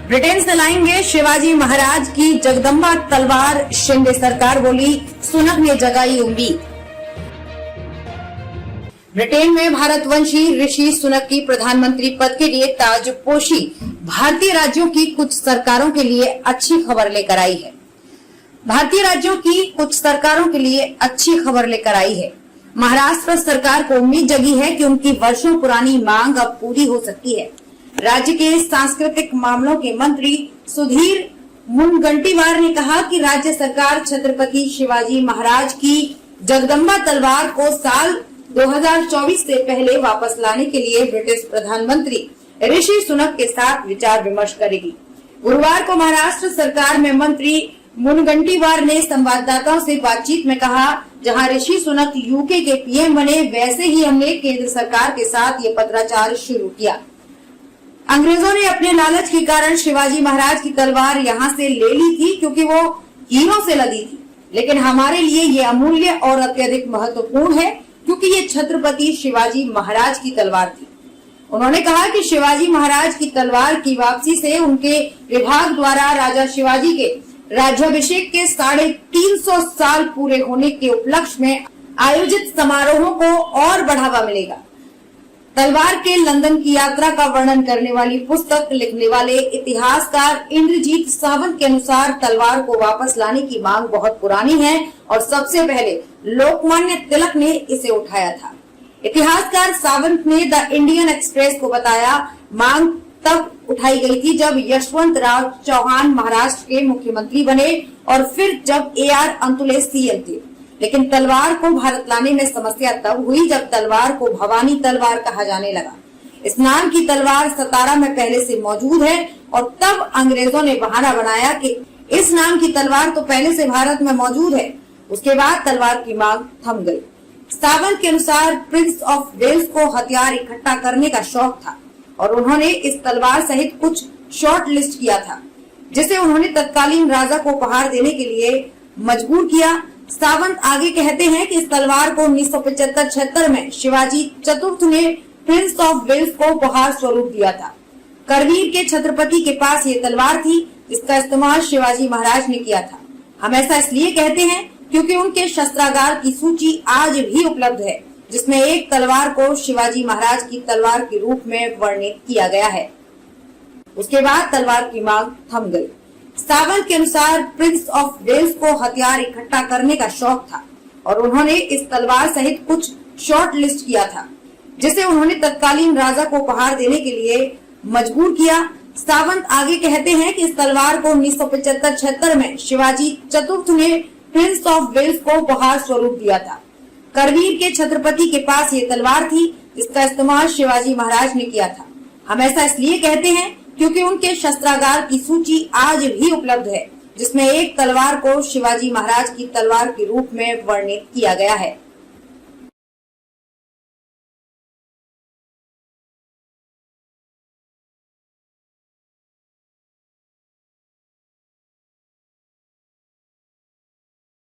Britain से लाएंगे शिवाजी महाराज की जगदम्बा तलवार, शिंदे सरकार बोली, सुनक ने जगाई उम्मीद। ब्रिटेन में भारतवंशी ऋषि सुनक की प्रधानमंत्री पद के लिए ताजपोशी भारतीय राज्यों की कुछ सरकारों के लिए अच्छी खबर लेकर आई है। भारतीय राज्यों की कुछ सरकारों के लिए अच्छी खबर लेकर आई है। महाराष्ट्र सरकार को उम्मीद जगी है कि उनकी वर्षों पुरानी मांग अब पूरी हो सकती है। राज्य के सांस्कृतिक मामलों के मंत्री सुधीर मुनगंटीवार ने कहा कि राज्य सरकार छत्रपति शिवाजी महाराज की जगदम्बा तलवार को साल 2024 से पहले वापस लाने के लिए ब्रिटिश प्रधानमंत्री ऋषि सुनक के साथ विचार विमर्श करेगी। गुरुवार को महाराष्ट्र सरकार में मंत्री मुनगंटीवार ने संवाददाताओं से बातचीत में कहा, जहां ऋषि सुनक यूके के पीएम बने, वैसे ही हमने केंद्र सरकार के साथ ये पत्राचार शुरू किया। अंग्रेजों ने अपने लालच के कारण शिवाजी महाराज की तलवार यहाँ से ले ली थी क्योंकि वो हीरों से लदी थी, लेकिन हमारे लिए ये अमूल्य और अत्यधिक महत्वपूर्ण है क्योंकि ये छत्रपति शिवाजी महाराज की तलवार थी। उन्होंने कहा कि शिवाजी महाराज की तलवार की वापसी से उनके विभाग द्वारा राजा शिवाजी के राज्याभिषेक के 350 साल पूरे होने के उपलक्ष्य में आयोजित समारोहों को और बढ़ावा मिलेगा। तलवार के लंदन की यात्रा का वर्णन करने वाली पुस्तक लिखने वाले इतिहासकार इंद्रजीत सावंत के अनुसार तलवार को वापस लाने की मांग बहुत पुरानी है और सबसे पहले लोकमान्य तिलक ने इसे उठाया था। इतिहासकार सावंत ने द इंडियन एक्सप्रेस को बताया, मांग तब उठाई गई थी जब यशवंत राव चौहान महाराष्ट्र के मुख्यमंत्री बने और फिर जब AR अंतुले सीएम थे, लेकिन तलवार को भारत लाने में समस्या तब हुई जब तलवार को भवानी तलवार कहा जाने लगा। इस नाम की तलवार सतारा में पहले से मौजूद है और तब अंग्रेजों ने बहाना बनाया कि इस नाम की तलवार तो पहले से भारत में मौजूद है। उसके बाद तलवार की मांग थम गई। सावंत के अनुसार प्रिंस ऑफ वेल्स को हथियार इकट्ठा करने का शौक था और उन्होंने इस तलवार सहित कुछ शॉर्ट लिस्ट किया था, जिसे उन्होंने तत्कालीन राजा को उपहार देने के लिए मजबूर किया। सावंत आगे कहते हैं कि इस तलवार को 1975-76 में शिवाजी चतुर्थ ने प्रिंस ऑफ वेल्स को उपहार स्वरूप दिया था। करवीर के छत्रपति के पास ये तलवार थी, जिसका इस्तेमाल शिवाजी महाराज ने किया था। हम ऐसा इसलिए कहते हैं क्योंकि उनके शस्त्रागार की सूची आज भी उपलब्ध है, जिसमें एक तलवार को शिवाजी महाराज की तलवार के रूप में वर्णित किया गया है। उसके बाद तलवार की मांग थम गई। सावंत के अनुसार प्रिंस ऑफ वेल्स को हथियार इकट्ठा करने का शौक था और उन्होंने इस तलवार सहित कुछ शॉर्ट लिस्ट किया था, जिसे उन्होंने तत्कालीन राजा को उपहार देने के लिए मजबूर किया। सावंत आगे कहते हैं कि इस तलवार को 1975-76 में शिवाजी चतुर्थ ने प्रिंस ऑफ वेल्स को उपहार स्वरूप दिया था। करवीर के छत्रपति के पास ये तलवार थी, जिसका इस्तेमाल शिवाजी महाराज ने किया था। हम ऐसा इसलिए कहते हैं क्योंकि उनके शस्त्रागार की सूची आज भी उपलब्ध है, जिसमें एक तलवार को शिवाजी महाराज की तलवार के रूप में वर्णित किया गया है।